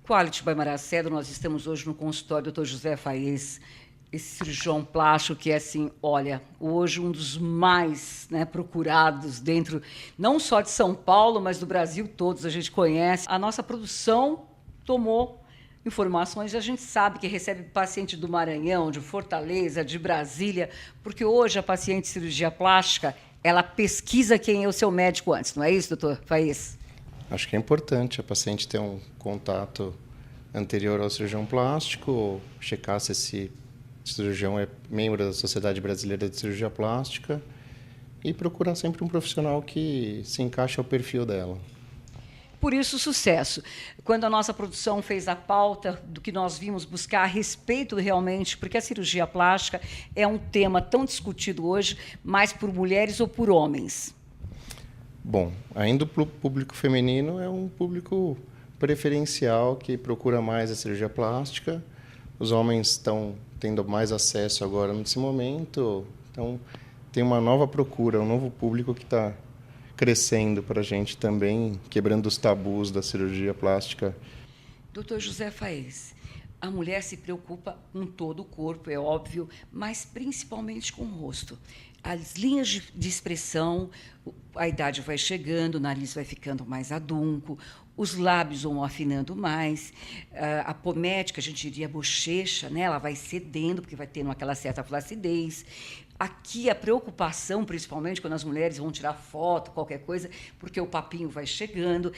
Quality by Maracedo, nós estamos hoje no consultório do Dr. José Faez, esse cirurgião plástico que é assim, olha, hoje um dos mais, né, procurados dentro, não só de São Paulo, mas do Brasil todos, a gente conhece. A nossa produção tomou informações, a gente sabe que recebe paciente do Maranhão, de Fortaleza, de Brasília, porque hoje a paciente de cirurgia plástica, ela pesquisa quem é o seu médico antes, não é isso, doutor Faez? Acho que é importante a paciente ter um contato anterior ao cirurgião plástico, checar se esse cirurgião é membro da Sociedade Brasileira de Cirurgia Plástica e procurar sempre um profissional que se encaixe ao perfil dela. Por isso, sucesso. Quando a nossa produção fez a pauta do que nós vimos buscar a respeito realmente, porque a cirurgia plástica é um tema tão discutido hoje, mais por mulheres ou por homens? Bom, ainda o público feminino é um público preferencial que procura mais a cirurgia plástica. Os homens estão tendo mais acesso agora nesse momento, então tem uma nova procura, um novo público que está crescendo para a gente também, quebrando os tabus da cirurgia plástica. Doutor José Faez, a mulher se preocupa com todo o corpo, é óbvio, mas principalmente com o rosto. As linhas de expressão, a idade vai chegando, o nariz vai ficando mais adunco, os lábios vão afinando mais, a pomética, a gente diria a bochecha, né, ela vai cedendo, porque vai tendo aquela certa flacidez. Aqui a preocupação, principalmente quando as mulheres vão tirar foto, qualquer coisa, porque o papinho vai chegando,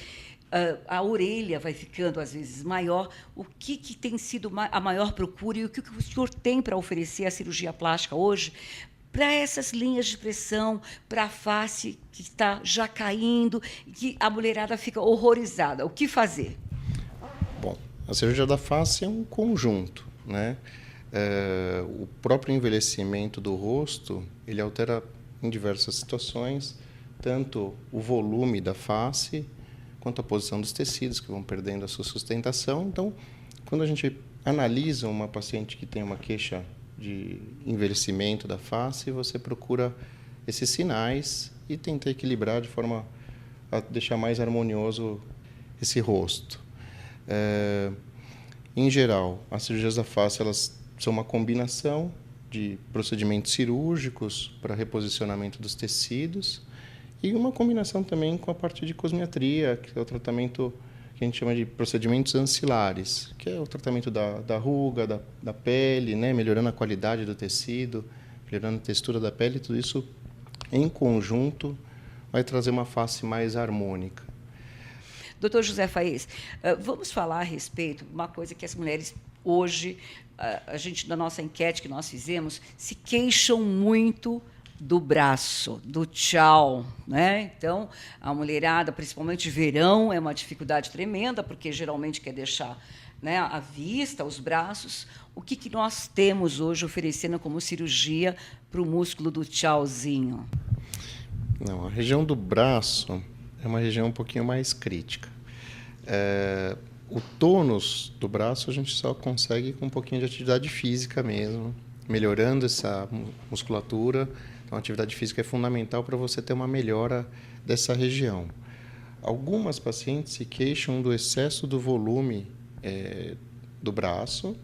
a orelha vai ficando, às vezes, maior. O que tem sido a maior procura e o que o senhor tem para oferecer à cirurgia plástica hoje para essas linhas de expressão, para a face que está já caindo, que a mulherada fica horrorizada? O que fazer? Bom, a cirurgia da face é um conjunto, né? O próprio envelhecimento do rosto, ele altera em diversas situações, tanto o volume da face, quanto a posição dos tecidos, que vão perdendo a sua sustentação. Então, quando a gente analisa uma paciente que tem uma queixa de envelhecimento da face, você procura esses sinais e tenta equilibrar de forma a deixar mais harmonioso esse rosto. Em geral, as cirurgias da face, elas são uma combinação de procedimentos cirúrgicos para reposicionamento dos tecidos e uma combinação também com a parte de cosmetria, que é o tratamento que a gente chama de procedimentos ancilares, que é o tratamento da ruga, da pele, né? Melhorando a qualidade do tecido, melhorando a textura da pele, tudo isso em conjunto vai trazer uma face mais harmônica. Doutor José Faez, vamos falar a respeito de uma coisa que as mulheres hoje, a gente, na nossa enquete que nós fizemos, se queixam muito do braço, do tchau, né? Então, a mulherada, principalmente verão, é uma dificuldade tremenda, porque geralmente quer deixar, né, a vista, os braços. O que nós temos hoje oferecendo como cirurgia para o músculo do tchauzinho? Não, a região do braço é uma região um pouquinho mais crítica. O tônus do braço a gente só consegue com um pouquinho de atividade física mesmo, melhorando essa musculatura. Então, a atividade física é fundamental para você ter uma melhora dessa região. Algumas pacientes se queixam do excesso do volume do braço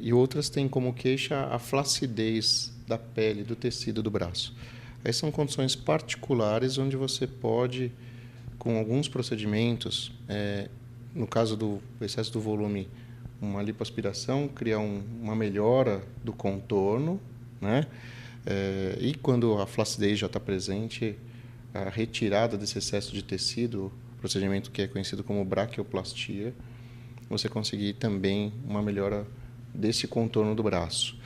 e outras têm como queixa a flacidez da pele, do tecido do braço. Essas são condições particulares onde você pode, com alguns procedimentos, no caso do excesso do volume, uma lipoaspiração, criar uma melhora do contorno, né? E quando a flacidez já está presente, a retirada desse excesso de tecido, procedimento que é conhecido como braquioplastia, você conseguir também uma melhora desse contorno do braço.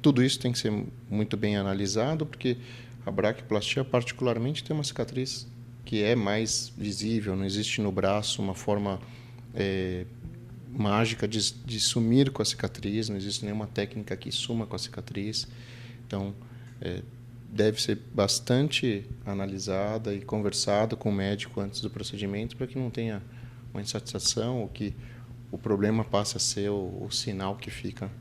Tudo isso tem que ser muito bem analisado, porque a braquioplastia, particularmente, tem uma cicatriz que é mais visível, não existe no braço uma forma mágica de sumir com a cicatriz, não existe nenhuma técnica que suma com a cicatriz. Então, deve ser bastante analisada e conversado com o médico antes do procedimento para que não tenha uma insatisfação ou que o problema passe a ser o sinal que fica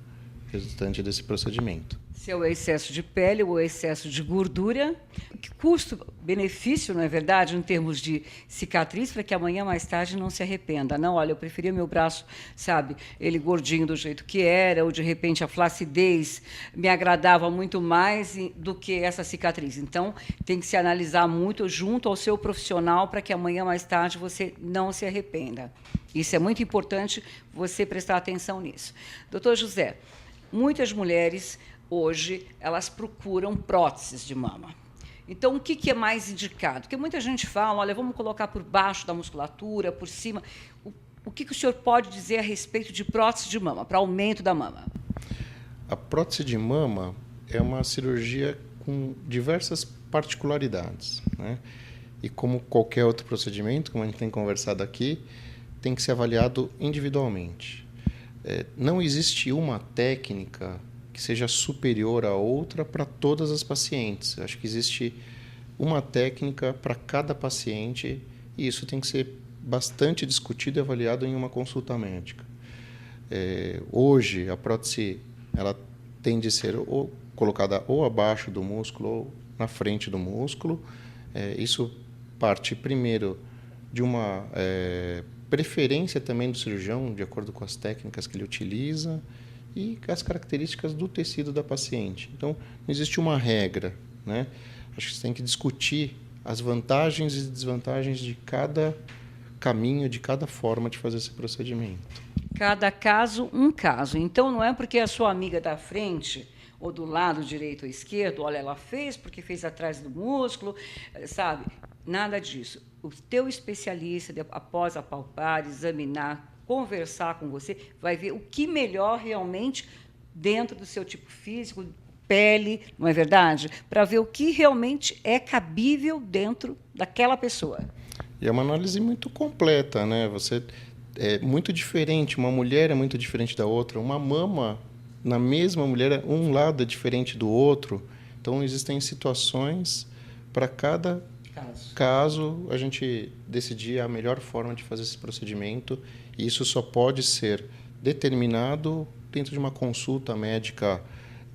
resultante desse procedimento. Se é o excesso de pele ou o excesso de gordura, que custo-benefício, não é verdade, em termos de cicatriz, para que amanhã mais tarde não se arrependa. Não, olha, eu preferia meu braço, sabe, ele gordinho do jeito que era, ou de repente a flacidez me agradava muito mais do que essa cicatriz. Então, tem que se analisar muito junto ao seu profissional para que amanhã mais tarde você não se arrependa. Isso é muito importante você prestar atenção nisso. Doutor José, muitas mulheres hoje elas procuram próteses de mama. Então, o que é mais indicado? Porque muita gente fala, olha, vamos colocar por baixo da musculatura, por cima. O que o senhor pode dizer a respeito de prótese de mama, para aumento da mama? A prótese de mama é uma cirurgia com diversas particularidades, né? E como qualquer outro procedimento, como a gente tem conversado aqui, tem que ser avaliado individualmente. Não existe uma técnica que seja superior à outra para todas as pacientes. Acho que existe uma técnica para cada paciente e isso tem que ser bastante discutido e avaliado em uma consulta médica. Hoje, a prótese ela tende a ser colocada ou abaixo do músculo ou na frente do músculo. Isso parte, primeiro, de uma preferência também do cirurgião, de acordo com as técnicas que ele utiliza, e as características do tecido da paciente. Então, não existe uma regra, né? Acho que você tem que discutir as vantagens e desvantagens de cada caminho, de cada forma de fazer esse procedimento. Cada caso, um caso. Então, não é porque a sua amiga da frente ou do lado direito ou esquerdo, olha, ela fez porque fez atrás do músculo, sabe? Nada disso. O teu especialista, após apalpar, examinar, conversar com você, vai ver o que melhor realmente dentro do seu tipo físico, pele, não é verdade? Para ver o que realmente é cabível dentro daquela pessoa. E é uma análise muito completa, né? Você é muito diferente, uma mulher é muito diferente da outra, uma mama na mesma mulher, um lado é diferente do outro. Então existem situações para cada caso a gente decidir a melhor forma de fazer esse procedimento, e isso só pode ser determinado dentro de uma consulta médica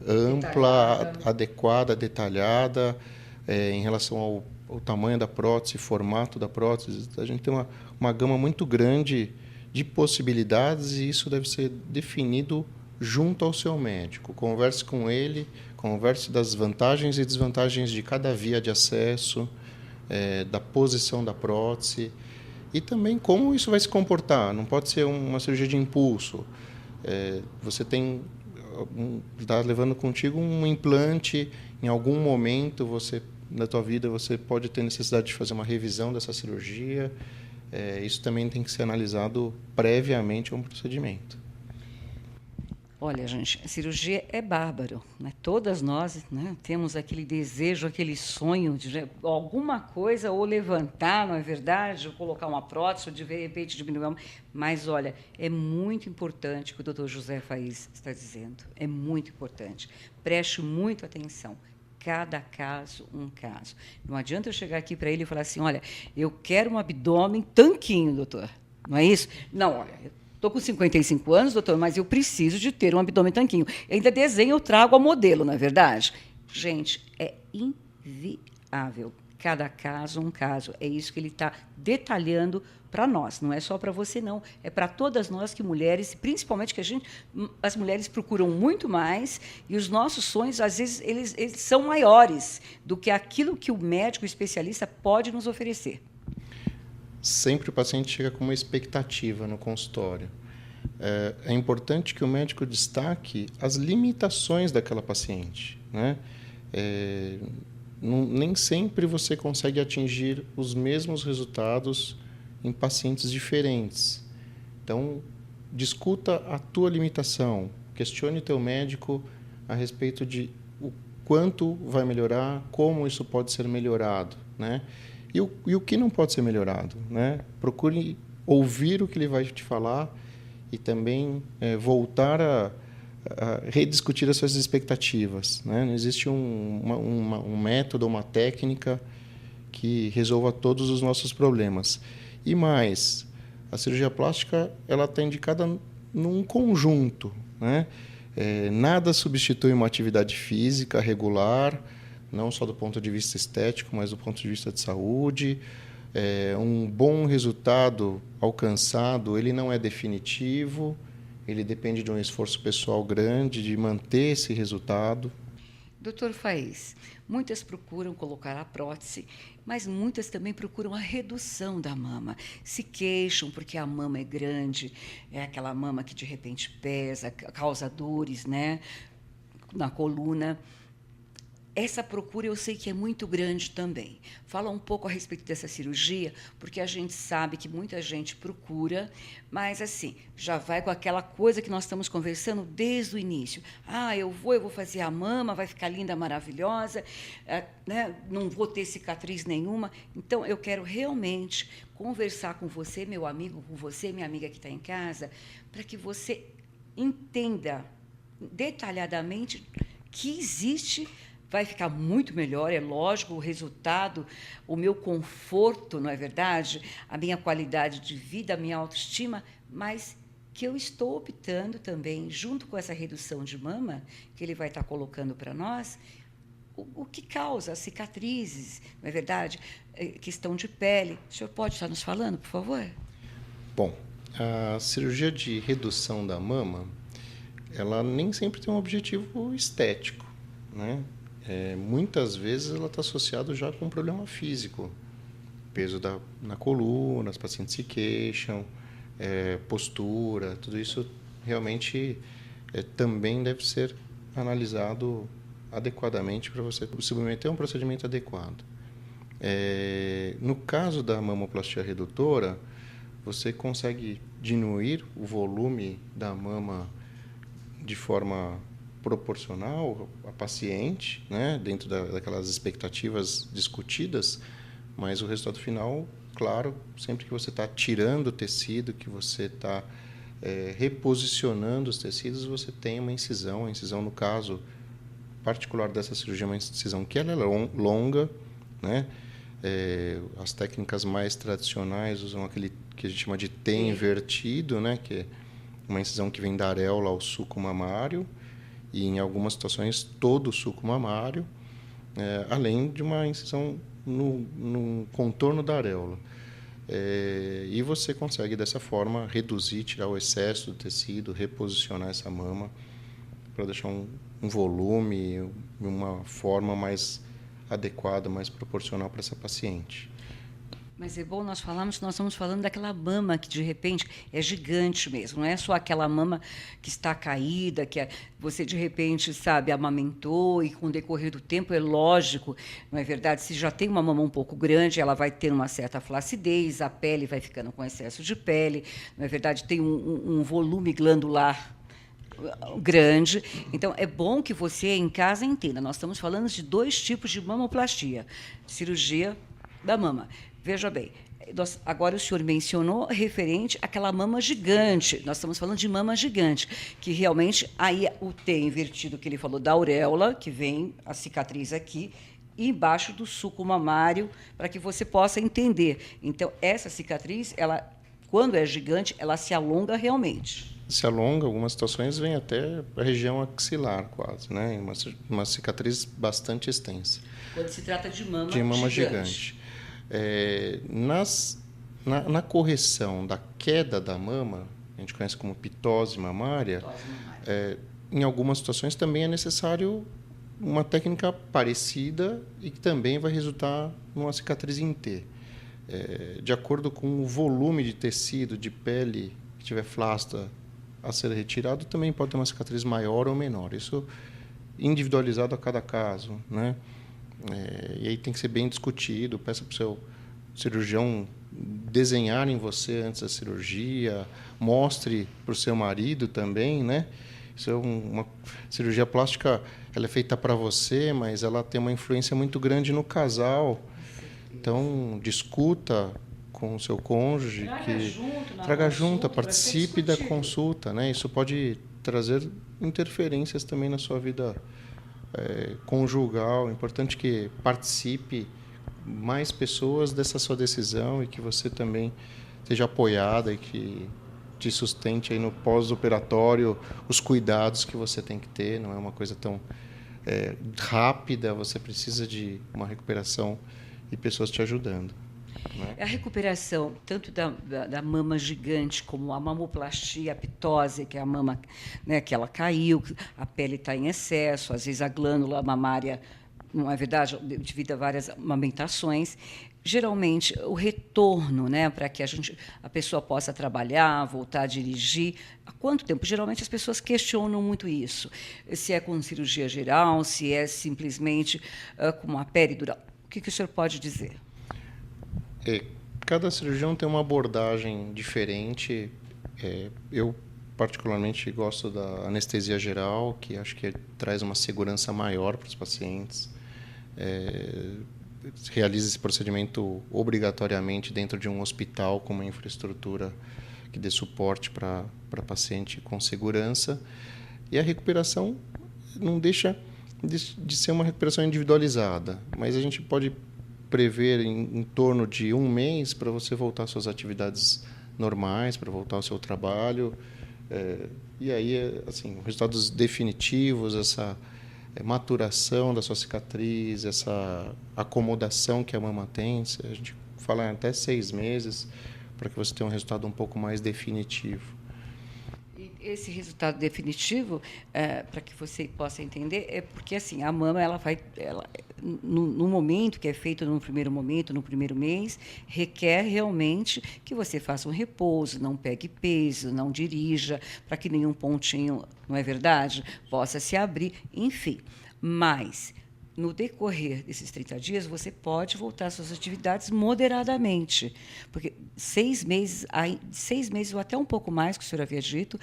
ampla, adequada, detalhada, em relação ao tamanho da prótese, formato da prótese. A gente tem uma gama muito grande de possibilidades e isso deve ser definido junto ao seu médico. Converse com ele, converse das vantagens e desvantagens de cada via de acesso, da posição da prótese e também como isso vai se comportar. Não pode ser uma cirurgia de impulso. Você está levando contigo um implante, em algum momento na tua vida você pode ter necessidade de fazer uma revisão dessa cirurgia. Isso também tem que ser analisado previamente a um procedimento. Olha, gente, a cirurgia é bárbaro, né? Todas nós, né, temos aquele desejo, aquele sonho de alguma coisa, ou levantar, não é verdade? Ou colocar uma prótese, ou de repente diminuir. Mas, olha, é muito importante o que o Dr. José Faiz está dizendo. É muito importante. Preste muita atenção. Cada caso, um caso. Não adianta eu chegar aqui para ele e falar assim, olha, eu quero um abdômen tanquinho, doutor. Não é isso? Não, olha... Estou com 55 anos, doutor, mas eu preciso de ter um abdômen tanquinho. Eu ainda desenho, eu trago a modelo, não é verdade? Gente, é inviável. Cada caso, um caso. É isso que ele está detalhando para nós. Não é só para você, não. É para todas nós que mulheres, principalmente que as mulheres procuram muito mais e os nossos sonhos, às vezes, eles são maiores do que aquilo que o médico, o especialista, pode nos oferecer. Sempre o paciente chega com uma expectativa no consultório. É importante que o médico destaque as limitações daquela paciente, né? nem sempre você consegue atingir os mesmos resultados em pacientes diferentes. Então, discuta a tua limitação, questione teu médico a respeito de o quanto vai melhorar, como isso pode ser melhorado, né? E o que não pode ser melhorado, né? Procure ouvir o que ele vai te falar e também voltar a rediscutir as suas expectativas, né? Não existe um método, uma técnica que resolva todos os nossos problemas. E mais, a cirurgia plástica ela está indicada num conjunto, né? Nada substitui uma atividade física regular, não só do ponto de vista estético, mas do ponto de vista de saúde. Um bom resultado alcançado, ele não é definitivo, ele depende de um esforço pessoal grande de manter esse resultado. Doutor Faiz, muitas procuram colocar a prótese, mas muitas também procuram a redução da mama. Se queixam porque a mama é grande, é aquela mama que de repente pesa, causa dores, né, na coluna. Essa procura eu sei que é muito grande também. Fala um pouco a respeito dessa cirurgia, porque a gente sabe que muita gente procura, mas assim, já vai com aquela coisa que nós estamos conversando desde o início. Eu vou fazer a mama, vai ficar linda, maravilhosa, né? Não vou ter cicatriz nenhuma. Então, eu quero realmente conversar com você, meu amigo, com você, minha amiga que está em casa, para que você entenda detalhadamente que existe. Vai ficar muito melhor, é lógico, o resultado, o meu conforto, não é verdade? A minha qualidade de vida, a minha autoestima, mas que eu estou optando também, junto com essa redução de mama, que ele vai estar colocando para nós, o que causa as cicatrizes, não é verdade? Questão de pele. O senhor pode estar nos falando, por favor? Bom, a cirurgia de redução da mama, ela nem sempre tem um objetivo estético, né? Muitas vezes ela está associada já com um problema físico. Peso na coluna, os pacientes se queixam, postura, tudo isso realmente também deve ser analisado adequadamente para você submeter a um procedimento adequado. No caso da mamoplastia redutora, você consegue diminuir o volume da mama de forma proporcional à paciente, né, dentro daquelas expectativas discutidas, mas o resultado final, claro, sempre que você está tirando o tecido, que você está reposicionando os tecidos, você tem uma incisão. A incisão, no caso particular dessa cirurgia, é uma incisão que ela é longa, né? As técnicas mais tradicionais usam aquele que a gente chama de T invertido, né, que é uma incisão que vem da areola ao suco mamário, e em algumas situações todo o suco mamário, além de uma incisão no contorno da areola. E você consegue, dessa forma, reduzir, tirar o excesso do tecido, reposicionar essa mama para deixar um volume, uma forma mais adequada, mais proporcional para essa paciente. Mas é bom nós falarmos que nós estamos falando daquela mama que, de repente, é gigante mesmo. Não é só aquela mama que está caída, que você, de repente, sabe, amamentou e, com o decorrer do tempo, é lógico, não é verdade? Se já tem uma mama um pouco grande, ela vai ter uma certa flacidez, a pele vai ficando com excesso de pele, não é verdade? Tem um volume glandular grande. Então, é bom que você, em casa, entenda. Nós estamos falando de 2 tipos de mamoplastia. Cirurgia da mama. Veja bem, agora o senhor mencionou referente àquela mama gigante. Nós estamos falando de mama gigante, que realmente aí o T invertido que ele falou da auréola, que vem a cicatriz aqui, e embaixo do suco mamário, para que você possa entender. Então, essa cicatriz, ela, quando é gigante, ela se alonga realmente. Se alonga, algumas situações vem até a região axilar quase, né? Uma cicatriz bastante extensa. Quando se trata de mama gigante. Na correção da queda da mama, a gente conhece como pitose mamária, em algumas situações também é necessário uma técnica parecida e que também vai resultar numa cicatriz em T. De acordo com o volume de tecido, de pele que tiver flácida a ser retirado, também pode ter uma cicatriz maior ou menor. Isso individualizado a cada caso, né? E aí tem que ser bem discutido. Peça para o seu cirurgião desenhar em você antes da cirurgia, mostre para o seu marido também, né? Isso é uma cirurgia plástica, ela é feita para você, mas ela tem uma influência muito grande no casal. Então, discuta com o seu cônjuge, traga junto, participe da consulta, né? Isso pode trazer interferências também na sua vida conjugal. É importante que participe mais pessoas dessa sua decisão e que você também seja apoiada e que te sustente aí no pós-operatório os cuidados que você tem que ter. Não é uma coisa tão rápida, você precisa de uma recuperação e pessoas te ajudando. Né? A recuperação, tanto da mama gigante, como a mamoplastia, a ptose, que é a mama, né, que ela caiu, a pele está em excesso, às vezes a glândula mamária, não é verdade, devido a várias amamentações. Geralmente, o retorno, né, para que a pessoa possa trabalhar, voltar a dirigir, há quanto tempo? Geralmente, as pessoas questionam muito isso. Se é com cirurgia geral, se é simplesmente com uma peridural. O que o senhor pode dizer? Cada cirurgião tem uma abordagem diferente. Eu, particularmente, gosto da anestesia geral, que acho que traz uma segurança maior para os pacientes. Realiza esse procedimento obrigatoriamente dentro de um hospital com uma infraestrutura que dê suporte para paciente com segurança. E a recuperação não deixa de ser uma recuperação individualizada, mas a gente pode prever em torno de 1 mês para você voltar às suas atividades normais, para voltar ao seu trabalho. E aí, assim, resultados definitivos, essa maturação da sua cicatriz, essa acomodação que a mama tem, a gente fala até 6 meses, para que você tenha um resultado um pouco mais definitivo. E esse resultado definitivo, para que você possa entender, é porque assim, a mama, no momento que é feito no primeiro momento, no primeiro mês, requer realmente que você faça um repouso, não pegue peso, não dirija, para que nenhum pontinho, não é verdade, possa se abrir, enfim. Mas, no decorrer desses 30 dias, você pode voltar às suas atividades moderadamente, porque 6 meses ou até um pouco mais, que o senhor havia dito,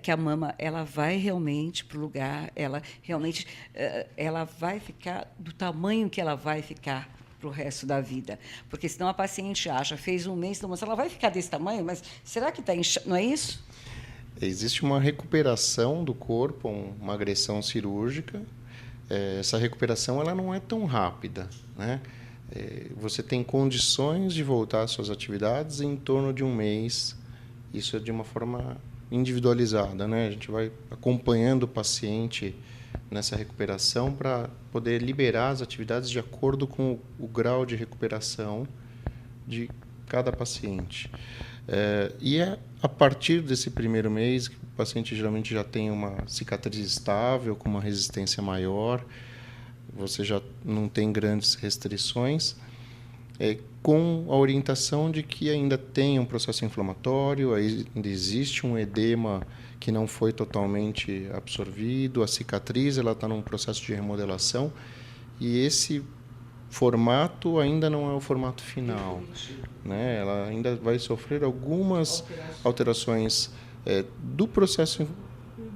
que a mama ela vai realmente para o lugar, ela vai ficar do tamanho que ela vai ficar para o resto da vida. Porque senão a paciente acha, fez 1 mês, então, mas ela vai ficar desse tamanho, mas será que está inchado? Não é isso? Existe uma recuperação do corpo, uma agressão cirúrgica. Essa recuperação ela não é tão rápida, né? Você tem condições de voltar às suas atividades em torno de 1 mês. Isso é de uma forma individualizada, né? A gente vai acompanhando o paciente nessa recuperação para poder liberar as atividades de acordo com o grau de recuperação de cada paciente. E é a partir desse primeiro mês que o paciente geralmente já tem uma cicatriz estável, com uma resistência maior, você já não tem grandes restrições, com a orientação de que ainda tem um processo inflamatório, ainda existe um edema que não foi totalmente absorvido, a cicatriz está num processo de remodelação, e esse formato ainda não é o formato final, né? Ela ainda vai sofrer algumas alterações do processo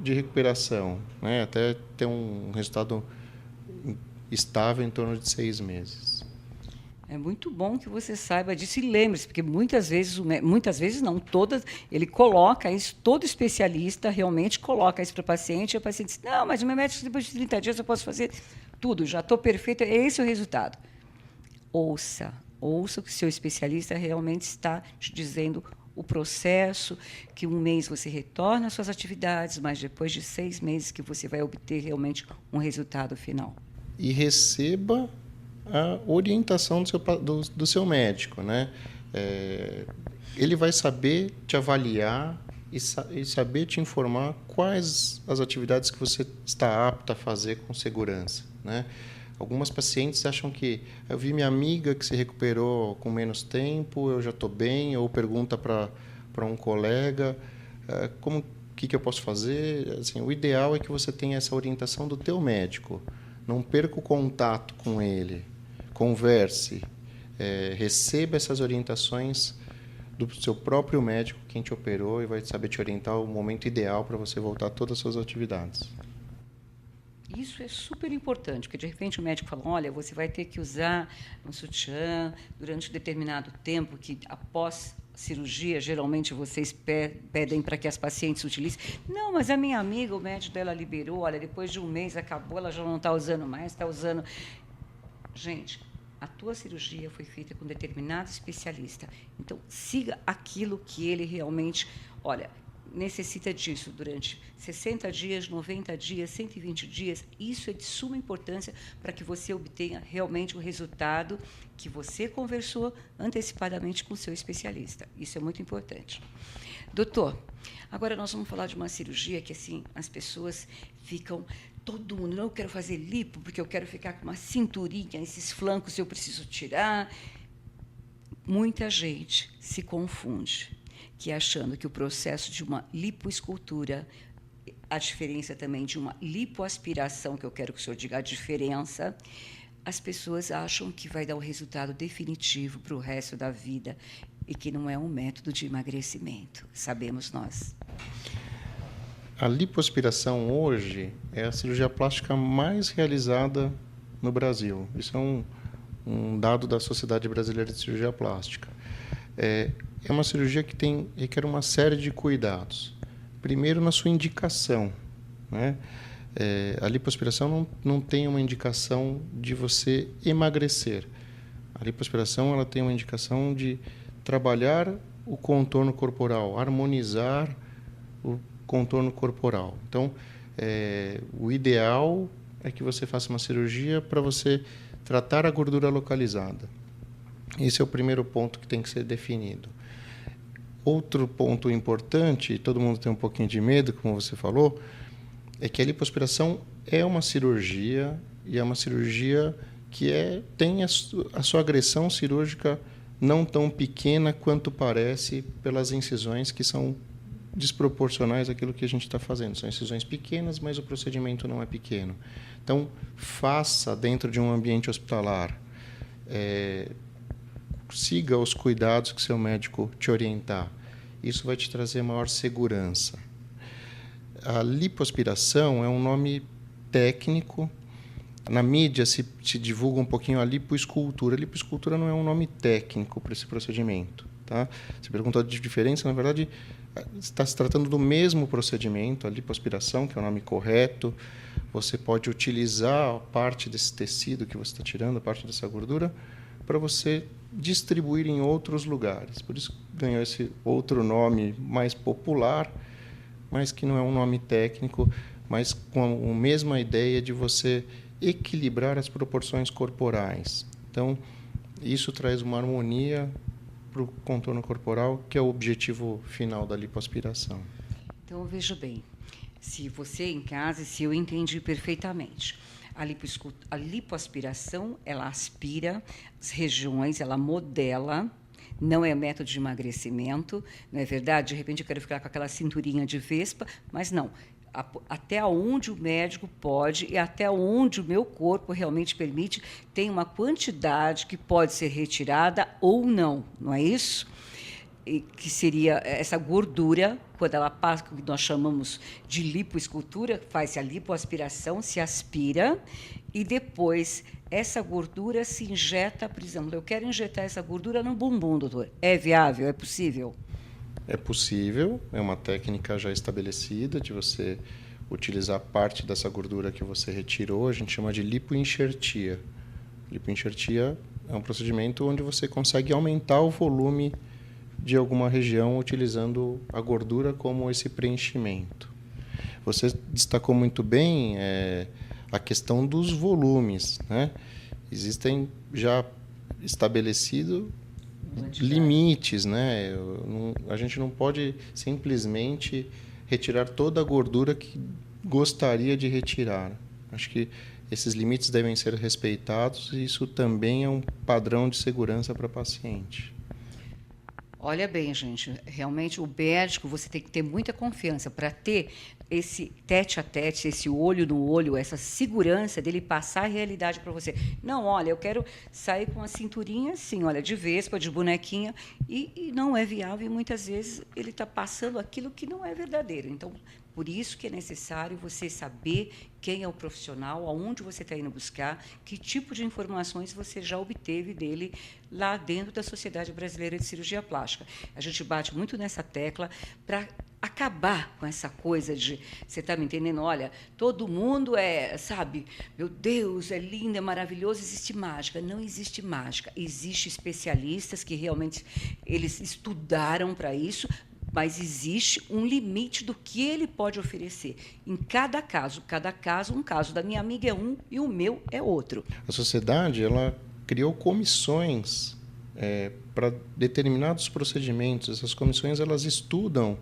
de recuperação, né? Até ter um resultado estável em torno de 6 meses. É muito bom que você saiba disso e lembre-se, porque muitas vezes não, todas, ele coloca isso, todo especialista realmente coloca isso para o paciente, e o paciente diz, não, mas o meu médico, depois de 30 dias eu posso fazer tudo, já estou perfeito, é esse o resultado. Ouça o que o seu especialista realmente está te dizendo, o processo, que 1 mês você retorna às suas atividades, mas depois de 6 meses que você vai obter realmente um resultado final. E receba a orientação do seu médico, né? Ele vai saber te avaliar e saber te informar quais as atividades que você está apto a fazer com segurança, né? Algumas pacientes acham que eu vi minha amiga que se recuperou com menos tempo, eu já estou bem, ou pergunta para um colega que eu posso fazer. Assim, o ideal é que você tenha essa orientação do teu médico, não perca o contato com ele, converse, receba essas orientações do seu próprio médico, quem te operou, e vai saber te orientar o momento ideal para você voltar a todas as suas atividades. Isso é super importante, porque de repente o médico fala, olha, você vai ter que usar um sutiã durante um determinado tempo, que após cirurgia, geralmente vocês pedem para que as pacientes utilizem. Não, mas a minha amiga, o médico dela liberou, olha, depois de um mês acabou, ela já não está usando mais, está usando... Gente, a tua cirurgia foi feita com determinado especialista, então siga aquilo que ele realmente... Olha, necessita disso durante 60 dias, 90 dias, 120 dias. Isso é de suma importância para que você obtenha realmente o resultado que você conversou antecipadamente com o seu especialista. Isso é muito importante. Doutor, agora nós vamos falar de uma cirurgia que, assim, as pessoas ficam... Todo mundo, não, eu quero fazer lipo, porque eu quero ficar com uma cinturinha, esses flancos eu preciso tirar. Muita gente se confunde, que achando que o processo de uma lipoescultura, a diferença também de uma lipoaspiração, que eu quero que o senhor diga a diferença, as pessoas acham que vai dar o resultado definitivo para o resto da vida e que não é um método de emagrecimento, sabemos nós. A lipoaspiração hoje é a cirurgia plástica mais realizada no Brasil. Isso é um dado da Sociedade Brasileira de Cirurgia Plástica. É uma cirurgia que requer uma série de cuidados. Primeiro, na sua indicação, né? A lipoaspiração não tem uma indicação de você emagrecer. A lipoaspiração ela tem uma indicação de trabalhar o contorno corporal, harmonizar o contorno corporal. Então, o ideal é que você faça uma cirurgia para você tratar a gordura localizada. Esse é o primeiro ponto que tem que ser definido. Outro ponto importante, todo mundo tem um pouquinho de medo, como você falou, é que a lipoaspiração é uma cirurgia, e é uma cirurgia que tem a sua agressão cirúrgica não tão pequena quanto parece pelas incisões que são desproporcionais àquilo que a gente está fazendo. São incisões pequenas, mas o procedimento não é pequeno. Então, faça dentro de um ambiente hospitalar. Siga os cuidados que seu médico te orientar. Isso vai te trazer maior segurança. A lipoaspiração é um nome técnico. Na mídia se divulga um pouquinho a lipoescultura. A lipoescultura não é um nome técnico para esse procedimento. Tá? Você perguntou de diferença, na verdade, está se tratando do mesmo procedimento, a lipoaspiração, que é o nome correto. Você pode utilizar a parte desse tecido que você está tirando, a parte dessa gordura, para você distribuir em outros lugares. Por isso ganhou esse outro nome mais popular, mas que não é um nome técnico, mas com a mesma ideia de você equilibrar as proporções corporais. Então, isso traz uma harmonia para o contorno corporal, que é o objetivo final da lipoaspiração. Então, veja bem, se você em casa, se eu entendi perfeitamente, a lipoaspiração, ela aspira as regiões, ela modela, não é método de emagrecimento, não é verdade? De repente eu quero ficar com aquela cinturinha de vespa, mas não. Até onde o médico pode e até onde o meu corpo realmente permite, tem uma quantidade que pode ser retirada ou não, não é isso? E que seria essa gordura, quando ela passa, que nós chamamos de lipoescultura, faz-se a lipoaspiração, se aspira, e depois essa gordura se injeta, por exemplo, eu quero injetar essa gordura no bumbum, doutor. É viável? É possível? É possível, é uma técnica já estabelecida de você utilizar parte dessa gordura que você retirou, a gente chama de lipoenxertia. Lipoenxertia é um procedimento onde você consegue aumentar o volume de alguma região utilizando a gordura como esse preenchimento. Você destacou muito bem a questão dos volumes, né? Existem já estabelecidos limites, né? A gente não pode simplesmente retirar toda a gordura que gostaria de retirar. Acho que esses limites devem ser respeitados e isso também é um padrão de segurança para a paciente. Olha bem, gente, realmente o médico você tem que ter muita confiança para ter esse tete a tete, esse olho no olho, essa segurança dele passar a realidade para você. Não, olha, eu quero sair com uma cinturinha assim, olha, de vespa, de bonequinha, e não é viável e muitas vezes ele está passando aquilo que não é verdadeiro. Então, por isso que é necessário você saber quem é o profissional, aonde você está indo buscar, que tipo de informações você já obteve dele lá dentro da Sociedade Brasileira de Cirurgia Plástica. A gente bate muito nessa tecla para acabar com essa coisa de, você está me entendendo? Olha, todo mundo sabe, meu Deus, é lindo, é maravilhoso, existe mágica. Não existe mágica. Existem especialistas que realmente eles estudaram para isso, mas existe um limite do que ele pode oferecer. Em cada caso, um caso da minha amiga é um e o meu é outro. A sociedade, ela criou comissões para determinados procedimentos. Essas comissões, elas estudam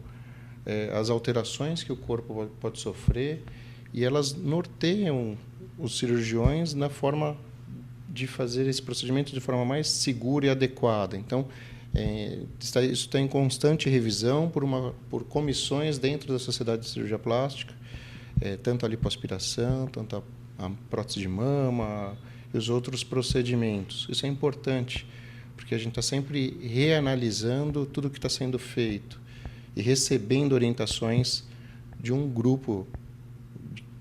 as alterações que o corpo pode sofrer e elas norteiam os cirurgiões na forma de fazer esse procedimento de forma mais segura e adequada. Então, isso está em constante revisão por comissões dentro da Sociedade de Cirurgia Plástica, tanto a lipoaspiração, tanto a prótese de mama e os outros procedimentos. Isso é importante, porque a gente está sempre reanalisando tudo o que está sendo feito e recebendo orientações de um grupo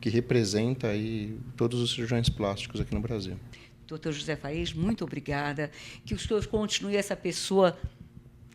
que representa aí todos os cirurgiões plásticos aqui no Brasil. Dr. José Faez, muito obrigada. Que o senhor continue essa pessoa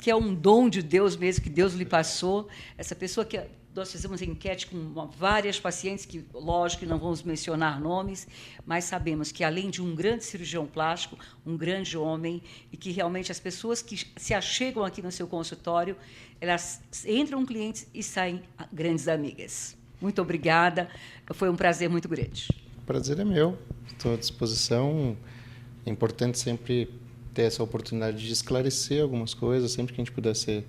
que é um dom de Deus mesmo, que Deus lhe passou. Essa pessoa que nós fizemos enquete com várias pacientes, que, lógico, que não vamos mencionar nomes, mas sabemos que, além de um grande cirurgião plástico, um grande homem, e que realmente as pessoas que se achegam aqui no seu consultório, elas entram clientes e saem grandes amigas. Muito obrigada. Foi um prazer muito grande. O prazer é meu. Estou à disposição. É importante sempre ter essa oportunidade de esclarecer algumas coisas, sempre que a gente puder ser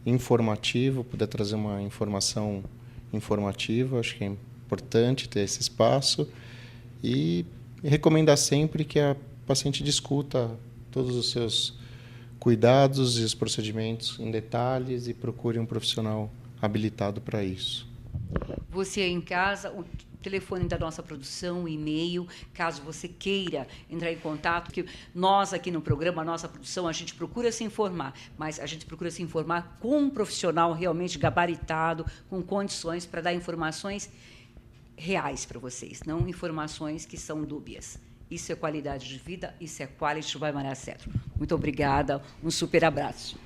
informativo, puder trazer uma informação informativa, acho que é importante ter esse espaço e recomendar sempre que a paciente discuta todos os seus cuidados e os procedimentos em detalhes e procure um profissional habilitado para isso. Você em casa, o telefone da nossa produção, o e-mail, caso você queira entrar em contato, que nós aqui no programa, a nossa produção, a gente procura se informar, mas a gente procura se informar com um profissional realmente gabaritado, com condições para dar informações reais para vocês, não informações que são dúbias. Isso é qualidade de vida, isso é quality by Maria Cetro. Muito obrigada, um super abraço.